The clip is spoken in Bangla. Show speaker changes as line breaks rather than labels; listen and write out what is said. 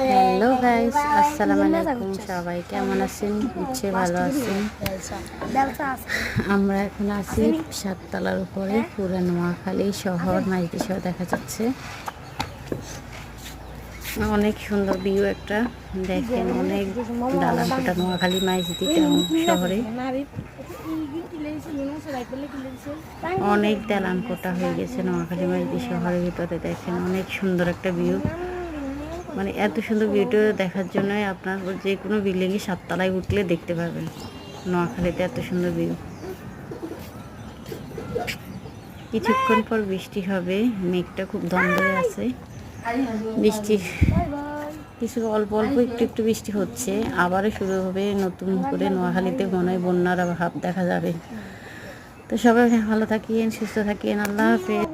হ্যালো গাইস, আসসালামু আলাইকুম। সবাই কেমন আছেন? নিশ্চয়ই ভালো আছেন। আমরা এখন আছি সাততলার উপরে, পুরো নোয়াখালী শহর মাইজদি শহর দেখা যাচ্ছে। অনেক সুন্দর ভিউ একটা, দেখেন অনেক দালান কোটা নোয়াখালী মাইজদি টাউন শহরে অনেক দালান কোটা হয়ে গেছে নোয়াখালী মাইজদি শহরের ভিতরে। দেখেন অনেক সুন্দর একটা ভিউ, মানে এত সুন্দর ভিউটা দেখার জন্যই আপনার যে কোনো বিল্ডিংয়ে সাততলায় উঠলে দেখতে পাবেন নোয়াখালীতে এত সুন্দর ভিউ। কিছুক্ষণ পর বৃষ্টি হবে, মেঘটা খুব ধন্দে আছে। বৃষ্টি কিছু অল্প অল্প একটু একটু বৃষ্টি হচ্ছে, আবারও শুরু হবে নতুন করে। নোয়াখালীতে মনে হয় বন্যার ভাব দেখা যাবে। তো সবাই ভালো থাকেন, সুস্থ থাকেন। আল্লাহ হাফেজ।